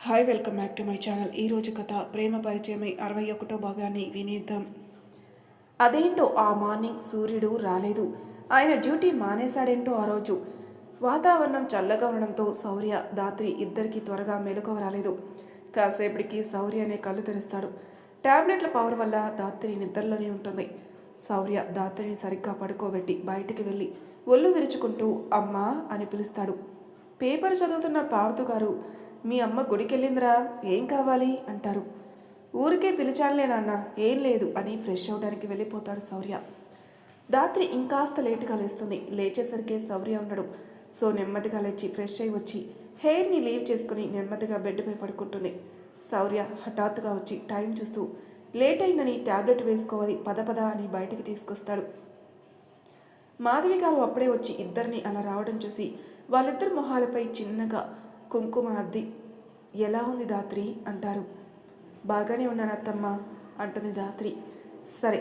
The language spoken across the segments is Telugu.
Hi welcome back to my channel. ఈరోజు కథ ప్రేమ పరిచయమై 61వ భాగాన్ని వినేద్దాం. అదేంటో ఆ మార్నింగ్ సూర్యుడు రాలేదు. ఆయన డ్యూటీ మానేశాడేంటో ఆ రోజు. వాతావరణం చల్లగా ఉండడంతో శౌర్య దాత్రి ఇద్దరికి త్వరగా మెలకువ రాలేదు. కాసేపటికి శౌర్య అనే కళ్ళు తెరుస్తాడు. టాబ్లెట్ల పవర్ వల్ల దాత్రి నిద్రలోనే ఉంటుంది. శౌర్య దాత్రిని సరిగ్గా పడుకోబెట్టి బయటికి వెళ్ళి ఒళ్ళు విరుచుకుంటూ అమ్మా అని పిలుస్తాడు. పేపర్ చదువుతున్న పార్థు గారు, మీ అమ్మ గుడికెళ్ళిందిరా, ఏం కావాలి అంటారు. ఊరికే పిలిచానులే నాన్న, ఏం లేదు అని ఫ్రెష్ అవడానికి వెళ్ళిపోతాడు శౌర్య. దాత్రి ఇంకాస్త లేటుగా లేస్తుంది. లేచేసరికి శౌర్య ఉండడు. సో నెమ్మదిగా లేచి ఫ్రెష్ అయి వచ్చి హెయిర్ని లీవ్ చేసుకుని నెమ్మదిగా బెడ్పై పడుకుంటుంది. శౌర్య హఠాత్తుగా వచ్చి టైం చూస్తూ లేట్ అయిందని ట్యాబ్లెట్ వేసుకోవాలి, పద అని బయటికి తీసుకొస్తాడు. మాధవి గారు అప్పుడే వచ్చి ఇద్దరిని అలా రావడం చూసి వాళ్ళిద్దరి మొహాలపై చిన్నగా కుంకుమ అద్ది, ఎలా ఉంది దాత్రి అంటారు. బాగానే ఉన్నాను అత్తమ్మ అంటుంది దాత్రి. సరే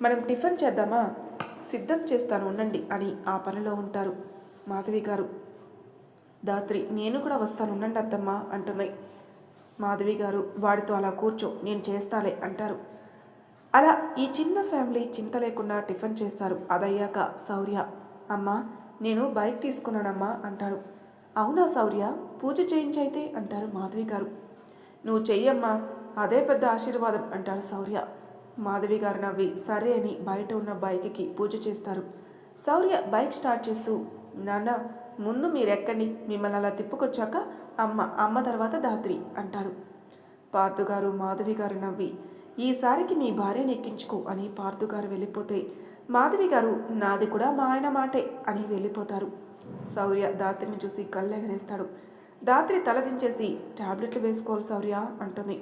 మనం టిఫిన్ చేద్దామా, సిద్ధం చేస్తాను ఉండండి అని ఆ పనిలో ఉంటారు మాధవి గారు. దాత్రి, నేను కూడా వస్తాను ఉండండి అత్తమ్మ అంటుంది. మాధవి గారు, వాడితో అలా కూర్చో, నేను చేస్తాలే అంటారు. అలా ఈ చిన్న ఫ్యామిలీ చింత లేకుండా టిఫిన్ చేస్తారు. అదయ్యాక శౌర్య, అమ్మా నేను బైక్ తీసుకున్నానమ్మా అంటాడు. అవునా శౌర్య, పూజ చేయించైతే అంటారు మాధవి గారు. నువ్వు చెయ్యమ్మా, అదే పెద్ద ఆశీర్వాదం అంటాడు శౌర్య. మాధవి గారు నవ్వి సరే అని బయట ఉన్న బైక్కి పూజ చేస్తారు. శౌర్య బైక్ స్టార్ట్ చేస్తూ, నాన్న ముందు మీరెక్కండి, మిమ్మల్ని అలా తిప్పుకొచ్చాక అమ్మ తర్వాత దాత్రి అంటాడు. పార్థు గారు మాధవి గారు నవ్వి, ఈసారికి నీ భార్యను ఎక్కించుకో అని పార్థు గారు వెళ్ళిపోతే మాధవి గారు, నాది కూడా మా ఆయన మాటే అని వెళ్ళిపోతారు. శౌర్య దాత్రిని చూసి కళ్ళెగరేస్తాడు. దాత్రి తలదించేసి, టాబ్లెట్లు వేసుకోవాలి శౌర్య అంటుంది.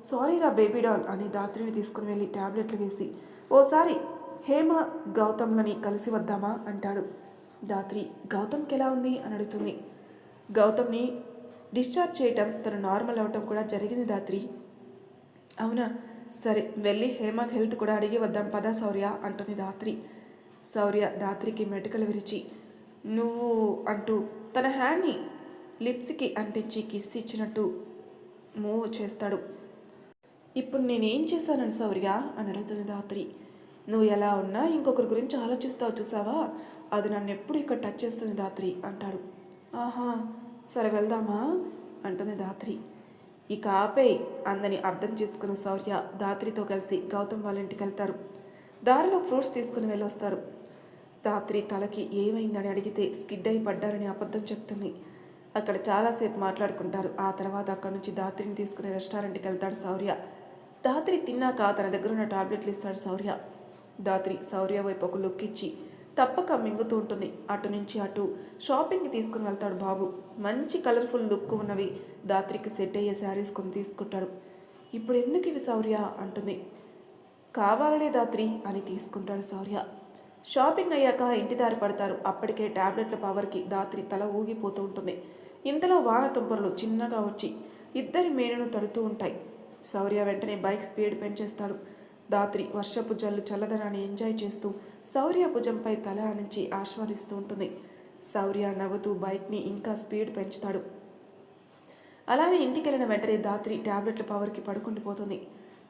సారీ రా బేబీ డాల్ అని దాత్రిని తీసుకుని వెళ్ళి టాబ్లెట్లు వేసి, ఓసారి హేమ గౌతమ్లని కలిసి వద్దామా అంటాడు. దాత్రి, గౌతమ్కి ఎలా ఉంది అని అడుగుతుంది. గౌతమ్ని డిశ్చార్జ్ చేయటం, తను నార్మల్ అవటం కూడా జరిగింది దాత్రి. అవునా, సరే వెళ్ళి హేమకి హెల్త్ కూడా అడిగి వద్దాం పదా శౌర్య అంటుంది దాత్రి. శౌర్య దాత్రికి మెటుకలు విరిచి నువ్వు అంటూ తన హ్యాండ్ని లిప్స్కి అంటించి కిస్ ఇచ్చినట్టు మూవ్ చేస్తాడు. ఇప్పుడు నేనేం చేశానని శౌర్య అని అడుగుతుంది దాత్రి. నువ్వు ఎలా ఉన్నా ఇంకొకరి గురించి ఆలోచిస్తావు చూసావా, అది నన్ను ఎప్పుడు ఇక్కడ టచ్ చేస్తుంది దాత్రి అంటాడు. ఆహా సరే వెళ్దామా అంటుంది దాత్రి. ఇక ఆపే అందని అర్థం చేసుకున్న శౌర్య దాత్రితో కలిసి గౌతమ్ వాళ్ళ ఇంటికి వెళ్తారు. దారిలో ఫ్రూట్స్ తీసుకుని వెళ్ళొస్తారు. దాత్రి తలకి ఏమైందని అడిగితే స్కిడ్ అయి పడ్డారని అబద్ధం చెప్తుంది. అక్కడ చాలాసేపు మాట్లాడుకుంటారు. ఆ తర్వాత అక్కడి నుంచి దాత్రిని తీసుకుని రెస్టారెంట్కి వెళ్తాడు శౌర్య. దాత్రి తిన్నాక తన దగ్గర ఉన్న టాబ్లెట్లు ఇస్తాడు శౌర్య. దాత్రి శౌర్య వైపు ఒక లుక్ ఇచ్చి తప్పక మింగుతూ ఉంటుంది. అటు నుంచి అటు షాపింగ్కి తీసుకుని వెళ్తాడు బాబు. మంచి కలర్ఫుల్ లుక్ ఉన్నవి దాత్రికి సెట్ అయ్యే శారీస్ కొని తీసుకుంటాడు. ఇప్పుడు ఎందుకు ఇవి శౌర్య అంటుంది. కావాలనే దాత్రి అని తీసుకుంటాడు శౌర్య. షాపింగ్ అయ్యాక ఇంటి దారి పడతారు. అప్పటికే టాబ్లెట్ల పవర్కి దాత్రి తల ఊగిపోతూ ఉంటుంది. ఇంతలో వాన తుంపర్లు చిన్నగా వచ్చి ఇద్దరి మేనను తడుతూ ఉంటాయి. శౌర్య వెంటనే బైక్ స్పీడ్ పెంచేస్తాడు. దాత్రి వర్షపు జల్లు చల్లదనాన్ని ఎంజాయ్ చేస్తూ శౌర్య భుజంపై తల ఆనించి ఆస్వాదిస్తూ ఉంటుంది. శౌర్య నవ్వుతూ బైక్ని ఇంకా స్పీడ్ పెంచుతాడు. అలానే ఇంటికి వెళ్ళిన వెంటనే దాత్రి టాబ్లెట్ల పవర్కి పడుకుండిపోతుంది.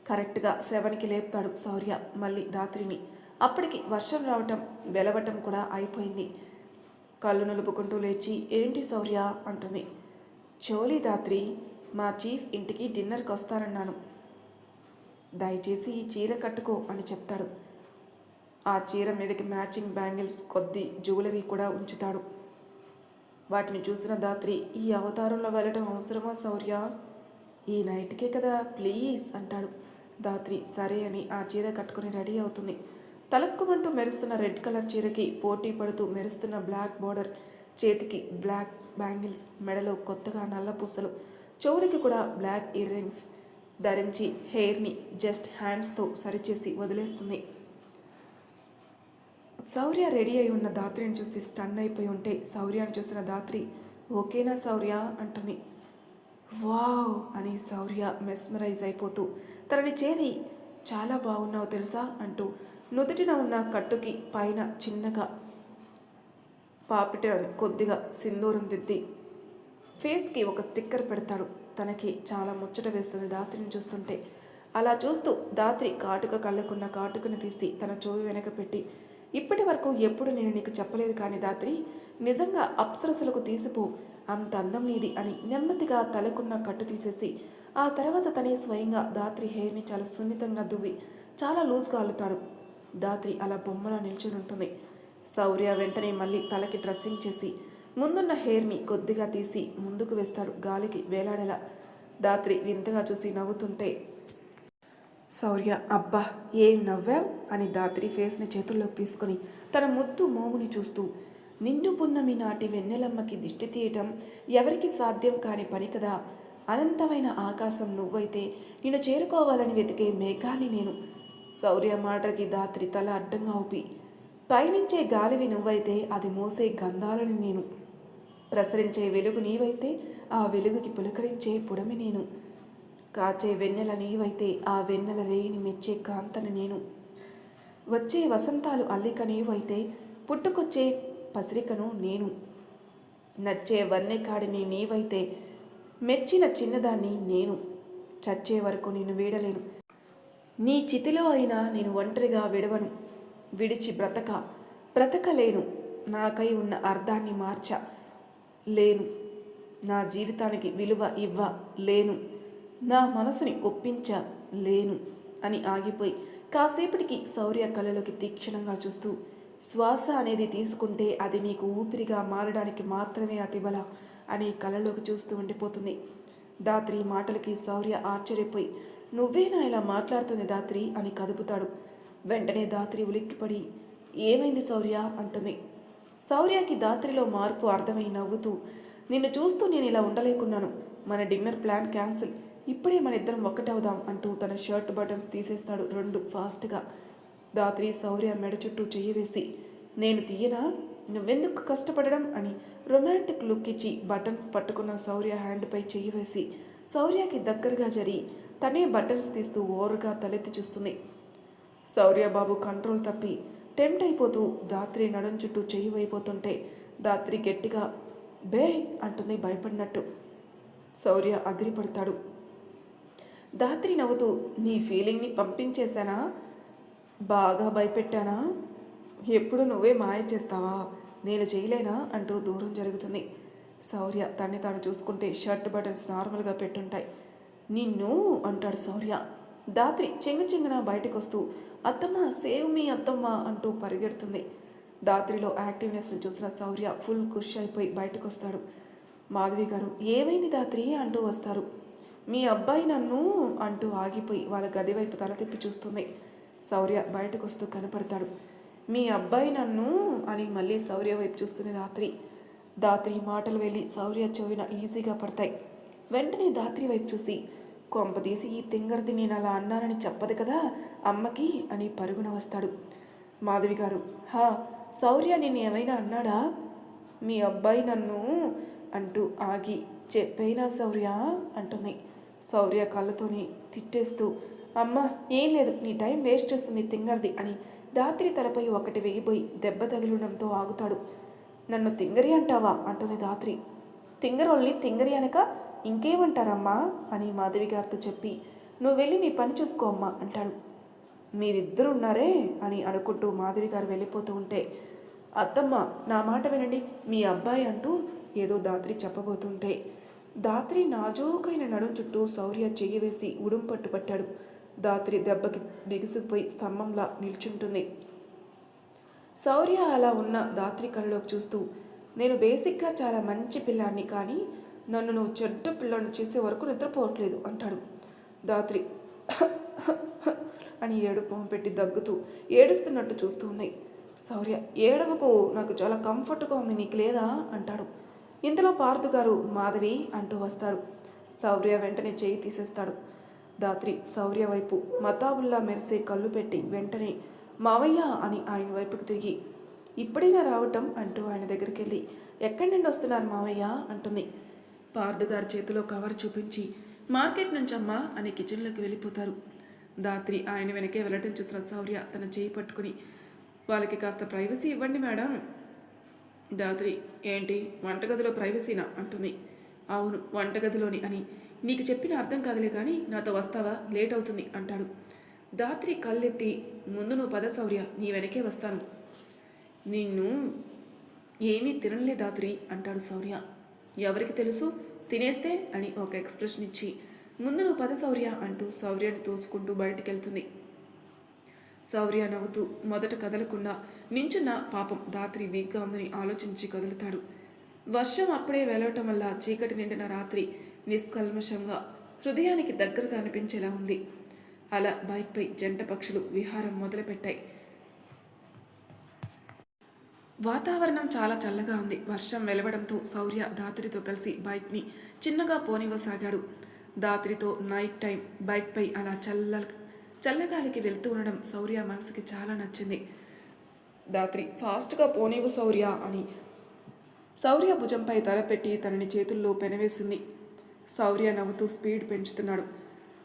కరెక్ట్గా 7కి లేపుతాడు శౌర్య మళ్ళీ దాత్రిని. అప్పటికి వర్షం రావటం వెలవటం కూడా అయిపోయింది. కళ్ళు నులుపుకుంటూ లేచి, ఏంటి శౌర్య అంటుంది. చోలీ దాత్రి, మా చీఫ్ ఇంటికి డిన్నర్కి వస్తానన్నాను, దయచేసి ఈ చీర కట్టుకో అని చెప్తాడు. ఆ చీర మీదకి మ్యాచింగ్ బ్యాంగిల్స్, కొద్ది జ్యువెలరీ కూడా ఉంచుతాడు. వాటిని చూసిన దాత్రి, ఈ అవతారంలో వెళ్ళటం అవసరమా శౌర్య, ఈ నైట్కే కదా ప్లీజ్ అంటాడు. దాత్రి సరే అని ఆ చీర కట్టుకుని రెడీ అవుతుంది. తలక్కుమంటూ మెరుస్తున్న రెడ్ కలర్ చీరకి పోటీ పడుతూ మెరుస్తున్న బ్లాక్ బోర్డర్, చేతికి బ్లాక్ బ్యాంగిల్స్, మెడలో కొత్తగా నల్ల పూసలు, చెవులకి కూడా బ్లాక్ ఇయర్ రింగ్స్ ధరించి హెయిర్ని జస్ట్ హ్యాండ్స్తో సరిచేసి వదిలేస్తుంది. శౌర్య రెడీ అయి ఉన్న దాత్రిని చూసి స్టన్ అయిపోయి ఉంటే శౌర్యాన్ని చూసిన దాత్రి, ఓకేనా శౌర్య అంటుంది. వావ్ అని శౌర్య మెస్మరైజ్ అయిపోతూ తనని చేరి, చాలా బాగున్నావు తెలుసా అంటూ నుదుటిన ఉన్న కట్టుకి పైన చిన్నగా పాపిట కొద్దిగా సింధూరం దిద్ది ఫేస్కి ఒక స్టిక్కర్ పెడతాడు. తనకి చాలా ముచ్చట వేస్తుంది దాత్రిని చూస్తుంటే. అలా చూస్తూ దాత్రి కాటుక కళ్ళకున్న కాటుకను తీసి తన చెవి వెనక పెట్టి, ఇప్పటి వరకు ఎప్పుడు నేను నీకు చెప్పలేదు కానీ దాత్రి, నిజంగా అప్సరసలకు తీసిపో, అంత అందం నీది అని నెమ్మదిగా తలకున్న కట్టు తీసేసి ఆ తర్వాత తనే స్వయంగా దాత్రి హెయిర్ని చాలా సున్నితంగా దువ్వి చాలా లూజ్గా అల్లుతాడు. దాత్రి అలా బొమ్మలా నిల్చుని ఉంటుంది. శౌర్య వెంటనే మళ్ళీ తలకి డ్రెస్సింగ్ చేసి ముందున్న హెయిర్ని కొద్దిగా తీసి ముందుకు వేస్తాడు గాలికి వేలాడేలా. దాత్రి వింతగా చూసి నవ్వుతుంటే శౌర్య అబ్బా ఏం నవ్వావ్ అని దాత్రి ఫేస్ని చేతుల్లోకి తీసుకొని తన ముద్దు మోముని చూస్తూ, నిండు పున్నమి నాటి వెన్నెలమ్మకి దిష్టి తీయటం ఎవరికి సాధ్యం కాని పని కదా. అనంతమైన ఆకాశం నువ్వైతే నిన్ను చేరుకోవాలని వెతికే మేఘాన్ని నేను. శౌర్య మాటలకి దాత్రి తల అడ్డంగా ఊపి, పయనించే గాలివి నువ్వైతే అది మోసే గంధాలని నేను. ప్రసరించే వెలుగు నీవైతే ఆ వెలుగుకి పులకరించే పుడమి నేను. కాచే వెన్నెల నీవైతే ఆ వెన్నెల రేయిని మెచ్చే కాంతను నేను. వచ్చే వసంతాలు అల్లిక నీవైతే పుట్టుకొచ్చే పసిరికను నేను. నచ్చే వన్నెకాడిని నీవైతే మెచ్చిన చిన్నదాన్ని నేను. చచ్చే వరకు నేను వీడలేను, నీ చితిలో అయినా నేను ఒంటరిగా విడవను. విడిచి బ్రతకలేను, నాకై ఉన్న అర్థాన్ని లేను, నా జీవితానికి విలువ లేను, నా మనసుని లేను అని ఆగిపోయి కాసేపటికి శౌర్య కళ్ళలోకి తీక్షణంగా చూస్తూ, శ్వాస అనేది తీసుకుంటే అది నీకు ఊపిరిగా మారడానికి మాత్రమే అతిబల అని కళ్ళలోకి చూస్తూ ఉండిపోతుంది. దాత్రి మాటలకి శౌర్య ఆశ్చర్యపోయి, నువ్వేనా ఇలా మాట్లాడుతుంది దాత్రి అని కదుపుతాడు. వెంటనే దాత్రి ఉలిక్కిపడి, ఏమైంది శౌర్య అంటుంది. శౌర్యకి దాత్రిలో మార్పు అర్థమై నవ్వుతూ, నిన్ను చూస్తూ నేను ఇలా ఉండలేకున్నాను, మన డిన్నర్ ప్లాన్ క్యాన్సిల్, ఇప్పుడే మన ఇద్దరం ఒక్కటవుదాం అంటూ తన షర్ట్ బటన్స్ తీసేస్తాడు రెండు ఫాస్ట్గా. దాత్రి శౌర్య మెడ చుట్టూ చెయ్యి వేసి, నేను తీయనా, నువ్వెందుకు కష్టపడడం అని రొమాంటిక్ లుక్ ఇచ్చి బటన్స్ పట్టుకున్న శౌర్య హ్యాండ్పై చెయ్యి వేసి శౌర్యకి దగ్గరగా జరి తనే బటన్స్ తీస్తూ ఓరుగా తలెత్తి చూస్తుంది. శౌర్య బాబు కంట్రోల్ తప్పి టెంప్ట్ అయిపోతూ దాత్రి నడుం చుట్టూ చెయ్యి వైపోతుంటే దాత్రి గట్టిగా బే అంటుంది భయపడినట్టు. శౌర్య అదిరిపడతాడు. దాత్రి నవ్వుతూ, నీ ఫీలింగ్ని పంపించేశానా, బాగా భయపెట్టానా, ఎప్పుడు నువ్వే మాయ చేస్తావా, నేను చేయలేనా అంటూ దూరం జరుగుతుంది. శౌర్య తన్ని తాను చూసుకుంటే షర్ట్ బటన్స్ నార్మల్గా పెట్టుంటాయి. నిన్ను అంటాడు శౌర్య. దాత్రి చెంగున బయటకు వస్తూ, అత్తమ్మ సేవ్ మీ అత్తమ్మ అంటూ పరిగెడుతుంది. దాత్రిలో యాక్టివ్నెస్ని చూసిన శౌర్య ఫుల్ ఖుష్ అయిపోయి బయటకు వస్తాడు. మాధవి గారు ఏమైంది దాత్రి అంటూ వస్తారు. మీ అబ్బాయి నన్ను అంటూ ఆగిపోయి వాళ్ళ గది వైపు తల తిప్పి చూస్తుంది. శౌర్య బయటకు వస్తూ కనపడతాడు. మీ అబ్బాయి నన్ను అని మళ్ళీ శౌర్య వైపు చూస్తుంది దాత్రి మాటలు వెళ్ళి శౌర్య చెవిన ఈజీగా పడతాయి. వెంటనే దాత్రి వైపు చూసి, కొంపదీసి ఈ తింగర్ది నేను అలా అన్నానని చెప్పదు కదా అమ్మకి అని పరుగున వస్తాడు. మాధవి గారు, హా శౌర్య నిన్ను ఏమైనా అన్నాడా, మీ అబ్బాయి నన్ను అంటూ ఆగి, చెప్పేనా శౌర్య అంటుంది. శౌర్య కళ్ళతోని తిట్టేస్తూ, అమ్మ ఏం లేదు, నీ టైం వేస్ట్ చేస్తుంది తింగర్ది అని దాత్రి తలపై ఒకటి వెగిపోయి దెబ్బ తగిలడంతో ఆగుతాడు. నన్ను తింగరి అంటావా అంటుంది దాత్రి. తింగరోల్ని తింగరి అనక ఇంకేమంటారమ్మా అని మాధవి గారితో చెప్పి, నువ్వు వెళ్ళి నీ పని చూసుకో అమ్మా అంటాడు. మీరిద్దరు ఉన్నారే అని అనుకుంటూ మాధవి గారు వెళ్ళిపోతూ ఉంటే, అత్తమ్మ నా మాట వినండి, మీ అబ్బాయి అంటూ ఏదో దాత్రి చెప్పబోతుంటే దాత్రి నాజూకైన నడుం చుట్టూ శౌర్య చెయ్యి వేసి ఉడుం పట్టుపట్టాడు. దాత్రి దెబ్బకి బిగుసుకుపోయి స్తంభంలా నిల్చుంటుంది. శౌర్య అలా ఉన్న దాత్రి కళ్ళలోకి చూస్తూ, నేను బేసిక్గా చాలా మంచి పిల్లాన్ని, కానీ నన్ను నువ్వు చెడ్డ పిల్లని చేసే వరకు నిద్రపోవట్లేదు అంటాడు. దాత్రి అని ఏడుపు పెట్టి దగ్గుతూ ఏడుస్తున్నట్టు చూస్తుంది. శౌర్య, ఏడవకు, నాకు చాలా కంఫర్ట్గా ఉంది, నీకు లేదా అంటాడు. ఇంతలో పార్థు గారు మాధవి అంటూ వస్తారు. శౌర్య వెంటనే చేయి తీసేస్తాడు. దాత్రి శౌర్య వైపు మతాబుల్లా మెరిసే కళ్ళు పెట్టి వెంటనే మావయ్య అని ఆయన వైపుకు తిరిగి, ఇప్పుడైనా రావటం అంటూ ఆయన దగ్గరికి వెళ్ళి, ఎక్కడి నుండి వస్తున్నారు మావయ్య అంటుంది. పార్థు గారి చేతిలో కవర్ చూపించి, మార్కెట్ నుంచి అమ్మా అని కిచెన్లోకి వెళ్ళిపోతారు. దాత్రి ఆయన వెనకే వెళ్ళటం చూసిన శౌర్య తన చేయి పట్టుకుని, వాళ్ళకి కాస్త ప్రైవసీ ఇవ్వండి మేడం. దాత్రి, ఏంటి వంటగదిలో ప్రైవసీనా అంటుంది. అవును, వంటగదిలోని అని. నీకు చెప్పిన అర్థం కాదులే కానీ నాతో వస్తావా? లేట్ అవుతుంది అంటాడు. ధాత్రి కళ్ళెత్తి, ముందు నువ్వు పద శౌర్య, నీ వెనకే వస్తాను. నిన్ను ఏమీ తినలే ధాత్రి అంటాడు శౌర్య. ఎవరికి తెలుసు, తినేస్తే అని ఒక ఎక్స్ప్రెషన్ ఇచ్చి, ముందు నువ్వు పద శౌర్య అంటూ శౌర్యాన్ని తోసుకుంటూ బయటికెళ్తుంది. శౌర్య నవ్వుతూ మొదట కదలకుండా నించున్న పాపం ధాత్రి వీక్గా ఉందని ఆలోచించి కదులుతాడు. వర్షం అప్పుడే వెలవటం వల్ల చీకటి నిండిన రాత్రి నిష్కల్మషంగా హృదయానికి దగ్గరగా అనిపించేలా ఉంది. అలా బైక్పై జంట పక్షులు విహారం మొదలుపెట్టాయి. వాతావరణం చాలా చల్లగా ఉంది. వర్షం వెలవడంతో శౌర్య ధాత్రితో కలిసి బైక్ని చిన్నగా పోనివ్వసాగాడు. ధాత్రితో నైట్ టైం బైక్పై అలా చల్లగాలికి వెళ్తూ ఉండడం శౌర్య మనసుకి చాలా నచ్చింది. ధాత్రి ఫాస్ట్గా పోనివ్వు శౌర్య అని శౌర్య భుజంపై తలపెట్టి తనని చేతుల్లో పెనవేసింది. శౌర్య నవ్వుతూ స్పీడ్ పెంచుతున్నాడు.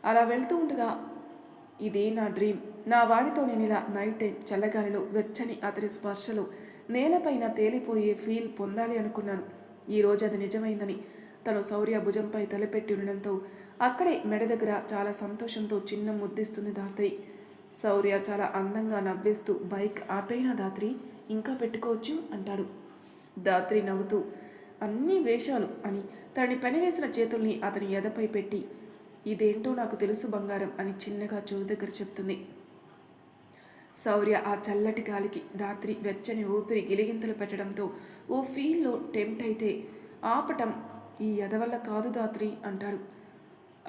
అలా వెళ్తూ ఉండగా, ఇదే నా డ్రీమ్, నా వాడితో నేను ఇలా నైట్ టైం చల్లగాలిలో వెచ్చని అతని స్పర్శలో నేలపైన తేలిపోయే ఫీల్ పొందాలి అనుకున్నాను. ఈరోజు అది నిజమైందని తను శౌర్య భుజంపై తలపెట్టి ఉండడంతో అక్కడే మెడ దగ్గర చాలా సంతోషంతో చిన్న ముద్దిస్తుంది ధాత్రి. శౌర్య చాలా అందంగా నవ్వేస్తూ, బైక్ ఆపైనా ధాత్రి, ఇంకా పెట్టుకోవచ్చు అంటాడు. ధాత్రి నవ్వుతూ, అన్నీ వేషాలు అని తనని పెనవేసిన చేతుల్ని అతని ఎదపై పెట్టి, ఇదేంటో నాకు తెలుసు బంగారం అని చిన్నగా చెవు దగ్గర చెప్తుంది. శౌర్య ఆ చల్లటి గాలికి ధాత్రి వెచ్చని ఊపిరి గిలిగింతలు పెట్టడంతో ఓ ఫీల్లో టెంప్ట్ అయితే ఆపటం ఈ ఎదవల్ల కాదు ధాత్రి అంటాడు.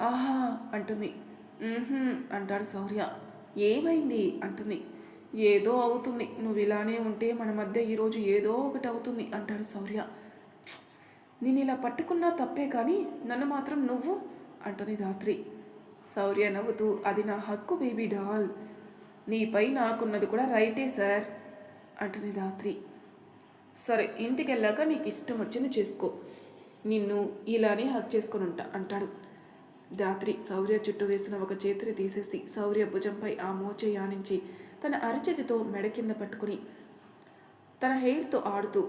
ఆహా అంటుంది. అంటాడు శౌర్య. ఏమైంది అంటుంది. ఏదో అవుతుంది, నువ్వు ఇలానే ఉంటే మన మధ్య ఈరోజు ఏదో ఒకటి అవుతుంది అంటాడు శౌర్య. నేను ఇలా పట్టుకున్నా తప్పే కానీ నన్ను మాత్రం నువ్వు అంటుంది ధాత్రి. శౌర్య నవ్వుతూ, అది నా హక్కు బేబీ డాల్, నీపై నాకున్నది కూడా రైటే సార్ అంటుంది ధాత్రి. సరే, ఇంటికి వెళ్ళాక నీకు ఇష్టం వచ్చింది చేసుకో, నిన్ను ఇలానే హక్ చేసుకుని ఉంటా అంటాడు. ధాత్రి శౌర్య చుట్టూ వేసిన ఒక చేతిని తీసేసి శౌర్య భుజంపై ఆ మోచే యానించి తన అరచేతితో మెడ కింద పట్టుకుని తన హెయిర్తో ఆడుతూ,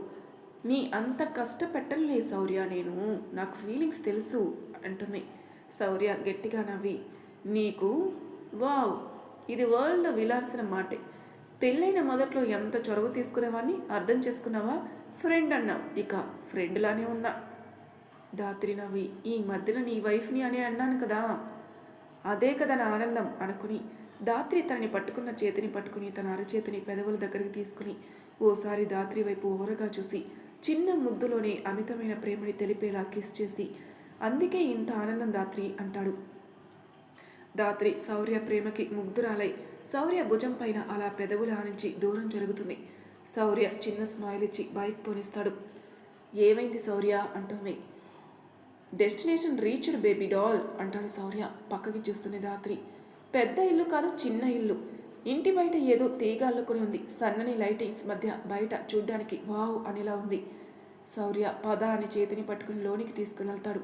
నీ అంత కష్టపెట్టలే శౌర్య, నేను నాకు ఫీలింగ్స్ తెలుసు అంటుంది. శౌర్య గట్టిగా నవ్వి, నీకు వావ్, ఇది వరల్డ్లో విలాల్సిన మాటే. పెళ్ళైన మొదట్లో ఎంత చొరవ తీసుకునేవాడిని అర్థం చేసుకున్నావా? ఫ్రెండ్ అన్నావు, ఇక ఫ్రెండ్లానే ఉన్నా. ధాత్రి నవ్వి, ఈ మధ్యన నీ వైఫ్ని అని అన్నాను కదా, అదే కదా నా ఆనందం అనుకుని ధాత్రి తనని పట్టుకున్న చేతిని పట్టుకుని తన అరచేతిని పెదవుల దగ్గరికి తీసుకుని ఓసారి ధాత్రి వైపు ఓరగా చూసి చిన్న ముద్దులోనే అమితమైన ప్రేమని తెలిపేలా కిస్ చేసి, అందుకే ఇంత ఆనందం ధాత్రి అంటాడు. ధాత్రి శౌర్య ప్రేమకి ముగ్ధురాలై శౌర్య భుజం పైన అలా పెదవుల ఆనించి దూరం జరుగుతుంది. శౌర్య చిన్న స్మైల్ ఇచ్చి బైక్ పోనిస్తాడు. ఏమైంది శౌర్య అంటుంది. డెస్టినేషన్ రీచ్డ్ బేబీ డాల్ అంటాడు శౌర్య. పక్కకి చూస్తుంది ధాత్రి. పెద్ద ఇల్లు కాదు, చిన్న ఇల్లు. ఇంటి బయట ఏదో తీగ అల్లుకొని ఉంది. సన్నని లైటింగ్స్ మధ్య బయట చూడ్డానికి వావ్ అనేలా ఉంది. శౌర్య పద అని చేతిని పట్టుకుని లోనికి తీసుకుని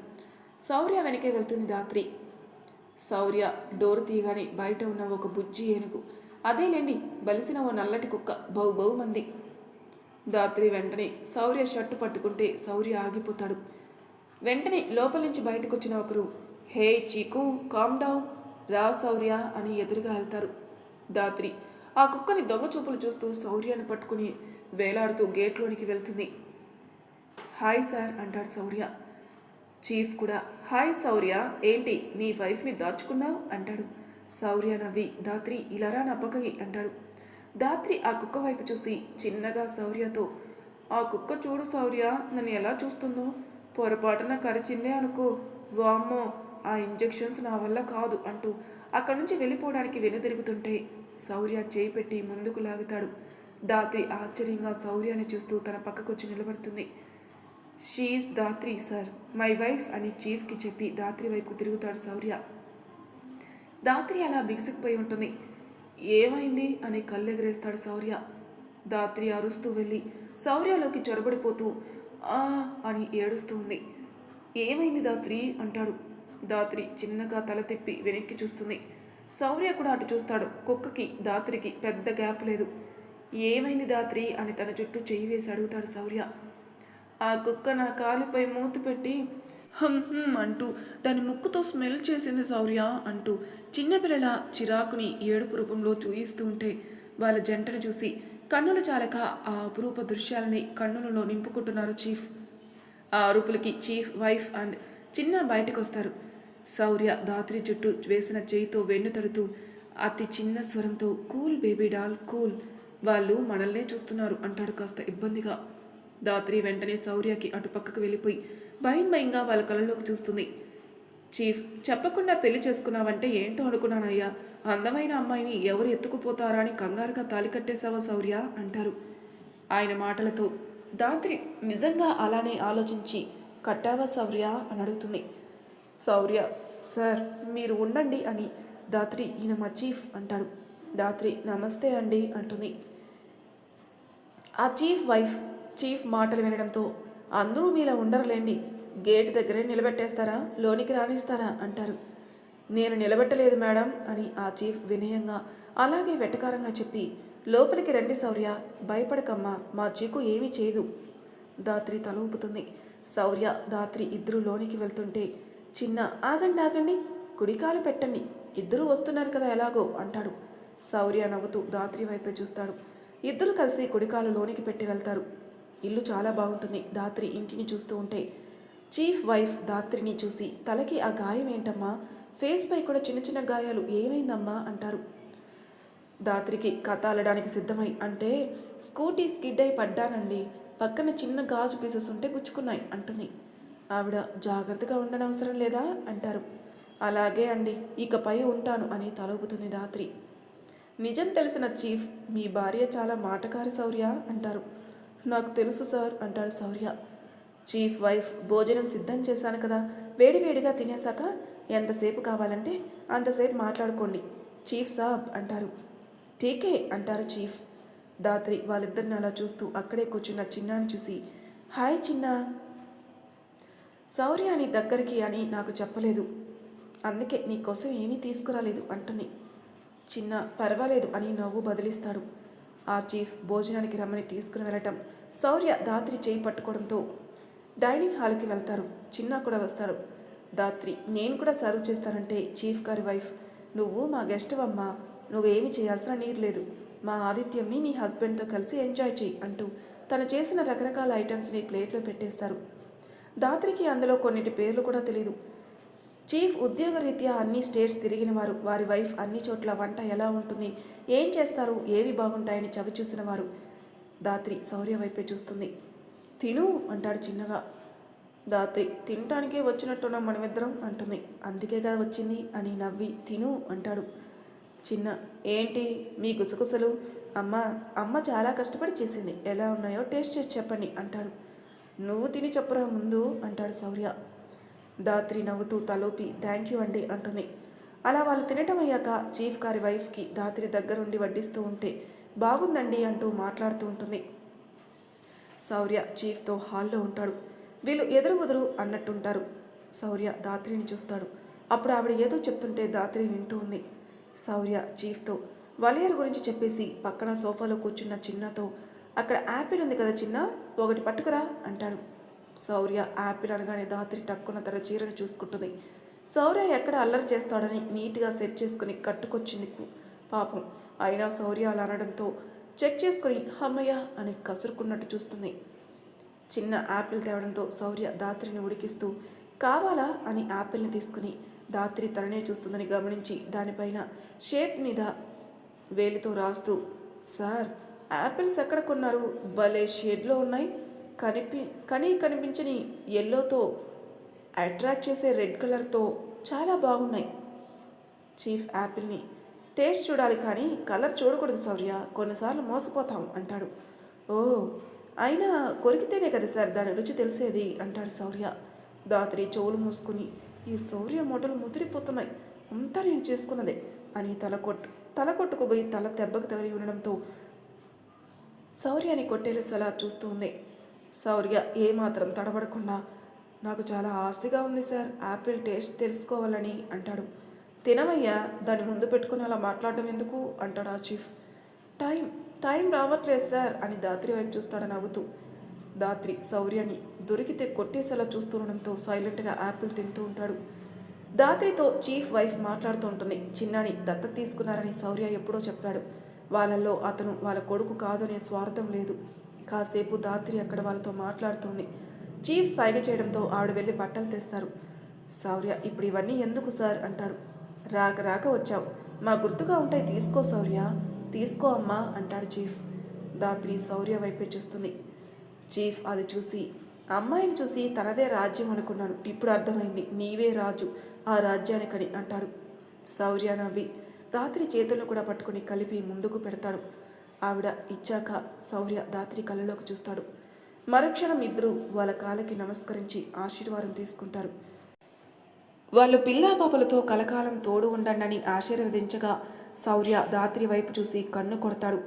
శౌర్య వెనకే వెళ్తుంది ధాత్రి. శౌర్య డోర్ తీయగానే బయట ఉన్న ఒక బుజ్జి ఏనుగు, అదేలేండి బలిసిన ఓ నల్లటి కుక్క, బహు మంది. ధాత్రి వెంటనే శౌర్య షర్టు పట్టుకుంటే శౌర్య ఆగిపోతాడు. వెంటనే లోపల నుంచి బయటకు వచ్చిన ఒకరు, హే చీకు, కామ్ డౌన్, రా శౌర్య అని ఎదురుగా వెళ్తారు. ధాత్రి ఆ కుక్కని దొంగ చూపులు చూస్తూ శౌర్యాన్ని పట్టుకుని వేలాడుతూ గేట్లోనికి వెళ్తుంది. హాయ్ సార్ అంటాడు శౌర్య. చీఫ్ కూడా హాయ్ శౌర్య, ఏంటి నీ వైఫ్ని దాచుకున్నావు అంటాడు. శౌర్య నవ్వి, ధాత్రి ఇలారా నా పక్కకి అంటాడు. ధాత్రి ఆ కుక్క వైపు చూసి చిన్నగా శౌర్యతో, ఆ కుక్క చూడు శౌర్య నన్ను ఎలా చూస్తుందో, పొరపాటున కరిచిందే అనుకో, వామ్మో ఆ ఇంజెక్షన్స్ నా వల్ల కాదు అంటూ అక్కడి నుంచి వెళ్ళిపోవడానికి వెనుదిరుగుతుంటే శౌర్య చేయి పెట్టి ముందుకు లాగుతాడు. ధాత్రి ఆశ్చర్యంగా శౌర్యాన్ని చూస్తూ తన పక్కకొచ్చి నిలబడుతుంది. She's Dhatri sir, my wife అని చీఫ్కి చెప్పి ధాత్రి వైపుకు తిరుగుతాడు శౌర్య. ధాత్రి అలా బిగుసుకుపోయి ఉంటుంది. ఏమైంది అని కళ్ళెగరేస్తాడు శౌర్య. ధాత్రి అరుస్తూ వెళ్ళి శౌర్యలోకి చొరబడిపోతూ ఆ అని ఏడుస్తూ ఉంది. ఏమైంది ధాత్రి అంటాడు. ధాత్రి చిన్నగా తల తిప్పి వెనక్కి చూస్తుంది. శౌర్య కూడా అటు చూస్తాడు. కుక్కకి ధాత్రికి పెద్ద గ్యాప్ లేదు. ఏమైంది ధాత్రి అని తన చుట్టూ చెయ్యి వేసి అడుగుతాడు శౌర్య. ఆ కుక్క నా కాలుపై మూతి పెట్టి అంటూ దాని ముక్కుతో స్మెల్ చేసింది శౌర్య అంటూ చిన్నపిల్లల చిరాకుని ఏడుపు రూపంలో చూయిస్తూ ఉంటే వాళ్ళ జంటను చూసి కన్నులు చాలక ఆ అపురూప దృశ్యాలని కన్నులలో నింపుకుంటున్నారు చీఫ్. ఆ అరుపులకి చీఫ్ వైఫ్ అండ్ చిన్న బయటకు వస్తారు. శౌర్య దాత్రి చుట్టూ వేసిన చేయితో వెన్ను తడుతూ అతి చిన్న స్వరంతో కూల్ బేబీ డాల్ కూల్, వాళ్ళు మనల్నే చూస్తున్నారు అంటాడు కాస్త ఇబ్బందిగా. దాత్రి వెంటనే శౌర్యకి అటు పక్కకు వెళ్ళిపోయి భయంగా వాళ్ళ కళ్ళలోకి చూస్తుంది. చీఫ్, చెప్పకుండా పెళ్లి చేసుకున్నావంటే ఏంటో అనుకున్నానయ్యా. అందమైన అమ్మాయిని ఎవరు ఎత్తుకుపోతారా అని కంగారుగా తాలి కట్టేశావా శౌర్య అంటారు. ఆయన మాటలతో దాత్రి నిజంగా అలానే ఆలోచించి కట్టావా శౌర్య అని అడుగుతుంది. శౌర్య, సార్ మీరు ఉండండి అని దాత్రి ఈయన మా చీఫ్ అంటాడు. దాత్రి నమస్తే అండి అంటుంది. ఆ చీఫ్ మాటలు వినడంతో అందరూ మీలా ఉండరులేండి, గేట్ దగ్గరే నిలబెట్టేస్తారా, లోనికి రానిస్తారా అంటారు. నేను నిలబెట్టలేదు మేడం అని ఆ చీఫ్ వినయంగా అలాగే వెటకారంగా చెప్పి లోపలికి రండి శౌర్య, భయపడకమ్మా, మా చీకు ఏమీ చేయదు. దాత్రి తల ఊపుతుంది. శౌర్య దాత్రి ఇద్దరు లోనికి వెళ్తుంటే చిన్న ఆగండి, కుడికాలు పెట్టండి, ఇద్దరూ వస్తున్నారు కదా ఎలాగో అంటాడు. శౌర్య నవ్వుతూ దాత్రి వైపే చూస్తాడు. ఇద్దరు కలిసి కుడికాలు లోనికి పెట్టి వెళ్తారు. ఇల్లు చాలా బాగుంటుంది. దాత్రి ఇంటిని చూస్తూ ఉంటే చీఫ్ వైఫ్ దాత్రిని చూసి తలకి ఆ గాయం ఏంటమ్మా, ఫేస్ పై కూడా చిన్న చిన్న గాయాలు, ఏమైందమ్మా అంటారు. దాత్రికి కథ అల్లడానికి సిద్ధమై అంటే స్కూటీ స్కిడ్ అయి పడ్డానండి, పక్కన చిన్న గాజు పీసెస్ ఉంటే గుచ్చుకున్నాయి అంటుంది. ఆవిడ జాగ్రత్తగా ఉండనవసరం లేదా అంటారు. అలాగే అండి, ఇకపై ఉంటాను అని తలూపుతుంది దాత్రి. నిజం తెలిసిన చీఫ్, మీ భార్య చాలా మాటకారి శౌర్య అంటారు. నాకు తెలుసు సార్ అంటాడు శౌర్య. చీఫ్ వైఫ్, భోజనం సిద్ధం చేశాను కదా, వేడివేడిగా తినేశాక ఎంతసేపు కావాలంటే అంతసేపు మాట్లాడుకోండి చీఫ్ సాబ్ అంటారు. టీకే అంటారు చీఫ్. దాత్రి వాళ్ళిద్దరిని అలా చూస్తూ అక్కడే కూర్చున్న చిన్నాని చూసి హాయ్ చిన్న, శౌర్య అని దగ్గరికి అని నాకు చెప్పలేదు, అందుకే నీకోసం ఏమీ తీసుకురాలేదు అంటుంది. చిన్న పర్వాలేదు అని నవ్వు బదిలిస్తాడు. ఆ చీఫ్ భోజనానికి రమ్మని తీసుకుని వెళ్ళటం శౌర్య దాత్రి చేయి పట్టుకోవడంతో డైనింగ్ హాల్కి వెళ్తారు. చిన్న కూడా వస్తాడు. దాత్రి, నేను కూడా సర్వ్ చేస్తానంటే చీఫ్ గారి వైఫ్, నువ్వు మా గెస్ట్ అమ్మా, నువ్వేమి చేయాల్సిన నీరు లేదు, మా ఆదిత్యంని నీ హస్బెండ్తో కలిసి ఎంజాయ్ చేయి అంటూ తను చేసిన రకరకాల ఐటమ్స్ని ప్లేట్లో పెట్టేస్తారు. దాత్రికి అందులో కొన్నిటి పేర్లు కూడా తెలీదు. చీఫ్ ఉద్యోగరీత్యా అన్ని స్టేట్స్ తిరిగిన వారు, వారి వైఫ్ అన్ని చోట్ల వంట ఎలా ఉంటుంది, ఏం చేస్తారు, ఏవి బాగుంటాయని చవి చూసిన వారు. దాత్రి శౌర్య వైపే చూస్తుంది. తిను అంటాడు చిన్నగా. దాత్రి, తినటానికే వచ్చినట్టున్నాం మనమిద్దరం అంటుంది. అందుకేగా వచ్చింది అని నవ్వి తిను అంటాడు. చిన్న, ఏంటి మీ గుసగుసలు, అమ్మ చాలా కష్టపడి చేసింది, ఎలా ఉన్నాయో టేస్ట్ చేసి చెప్పండి అంటాడు. నువ్వు తిని చెప్పురా ముందు అంటాడు శౌర్య. దాత్రి నవ్వుతూ తలోపి థ్యాంక్ యూ అండి అంటుంది. అలా వాళ్ళు తినటం అయ్యాక చీఫ్ గారి వైఫ్కి దాత్రి దగ్గరుండి వడ్డిస్తూ ఉంటే బాగుందండి అంటూ మాట్లాడుతూ ఉంటుంది. శౌర్య చీఫ్తో హాల్లో ఉంటాడు. వీళ్ళు ఎదురు అన్నట్టుంటారు. శౌర్య దాత్రిని చూస్తాడు. అప్పుడు ఆవిడ ఏదో చెప్తుంటే దాత్రి వింటూ ఉంది. శౌర్య చీఫ్తో వలయర్ గురించి చెప్పేసి పక్కన సోఫాలో కూర్చున్న చిన్నతో అక్కడ యాపిల్ ఉంది కదా చిన్న, ఒకటి పట్టుకురా అంటాడు. శౌర్య యాపిల్ అనగానే దాత్రి టక్కున తన చీరను చూసుకుంటుంది. శౌర్య ఎక్కడ అల్లరి చేస్తాడని నీట్గా సెట్ చేసుకుని కట్టుకొచ్చింది పాపం. అయినా శౌర్య అలా అనడంతో చెక్ చేసుకుని అమ్మయ్య అని కసురుకున్నట్టు చూస్తుంది. చిన్న యాపిల్ తేవడంతో శౌర్య దాత్రిని ఉడికిస్తూ కావాలా అని యాపిల్ని తీసుకుని దాత్రి తననే చూస్తుందని గమనించి దానిపైన షేప్ మీద వేలితో రాస్తూ సార్, యాపిల్స్ ఎక్కడ కొన్నారు, భలే షేడ్లో ఉన్నాయి, కనిపించని ఎల్లోతో అట్రాక్ట్ చేసే రెడ్ కలర్తో చాలా బాగున్నాయి. చీఫ్ యాపిల్ని టేస్ట్ చూడాలి కానీ కలర్ చూడకూడదు శౌర్య, కొన్నిసార్లు మోసపోతాం అంటాడు. ఓ, అయినా కొరికితేనే కదా సార్ దాని రుచి తెలిసేది అంటాడు శౌర్య. దాత్రి చెవులు మూసుకుని ఈ శౌర్య మూటలు ముదిరిపోతున్నాయి, అంతా నేను చేసుకున్నదే అని తలకొట్టుకుపోయి తల దెబ్బకు తగిలి ఉండడంతో శౌర్యాన్ని కొట్టేలేసలా చూస్తూ ఉంది. శౌర్య ఏమాత్రం తడబడకుండా నాకు చాలా ఆశగా ఉంది సార్ యాపిల్ టేస్ట్ తెలుసుకోవాలని అంటాడు. తినవయ్యా, దాని ముందు పెట్టుకుని అలా మాట్లాడడం ఎందుకు అంటాడు ఆ చీఫ్. టైం రావట్లేదు సార్ అని దాత్రి వైపు చూస్తాడు నవ్వుతూ. దాత్రి శౌర్యని దొరికితే కొట్టేసేలా చూస్తుండడంతో సైలెంట్గా యాపిల్ తింటూ ఉంటాడు. దాత్రితో చీఫ్ వైఫ్ మాట్లాడుతూ ఉంటుంది. చిన్నాని దత్తత తీసుకున్నారని శౌర్య ఎప్పుడో చెప్పాడు. వాళ్ళల్లో అతను వాళ్ళ కొడుకు కాదు అనే స్వార్థం లేదు. కాసేపు దాత్రి అక్కడ వాళ్ళతో మాట్లాడుతుంది. చీఫ్ సైగ చేయడంతో ఆవిడ వెళ్ళి బట్టలు తెస్తారు. శౌర్య ఇప్పుడు ఇవన్నీ ఎందుకు సార్ అంటాడు. రాక రాక వచ్చావు, మా గుర్తుగా ఉంటాయి, తీసుకో శౌర్య, తీసుకో అమ్మా అంటాడు చీఫ్. దాత్రి శౌర్య వైపే చూస్తుంది. చీఫ్ అది చూసి, అమ్మాయిని చూసి తనదే రాజ్యం అనుకున్నాను, ఇప్పుడు అర్థమైంది నీవే రాజు ఆ రాజ్యానికని అంటాడు. శౌర్య నవ్వి దాత్రి చేతులను కూడా పట్టుకుని కలిపి ముందుకు పెడతాడు. ఆవిడ ఇచ్చాక శౌర్య దాత్రి కళ్ళలోకి చూస్తాడు. మరుక్షణం ఇద్దరు వాళ్ళ కాళ్ళకి నమస్కరించి ఆశీర్వాదం తీసుకుంటారు. వాళ్ళు పిల్లాపాపలతో కలకాలం తోడు ఉండండి ఆశీర్వదించగా శౌర్య దాత్రి వైపు చూసి కన్ను కొడతాడు.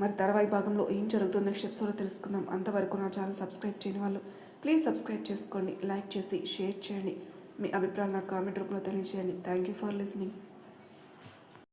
మరి తర్వాయి భాగంలో ఏం జరుగుతుందో నెక్స్ట్ ఎపిసోడ్లో తెలుసుకుందాం. అంతవరకు నా ఛానల్ సబ్స్క్రైబ్ చేయని వాళ్ళు ప్లీజ్ సబ్స్క్రైబ్ చేసుకోండి, లైక్ చేసి షేర్ చేయండి, మీ అభిప్రాయాలు నాకు కామెంట్ రూపంలో తెలియజేయండి. Thank you for listening.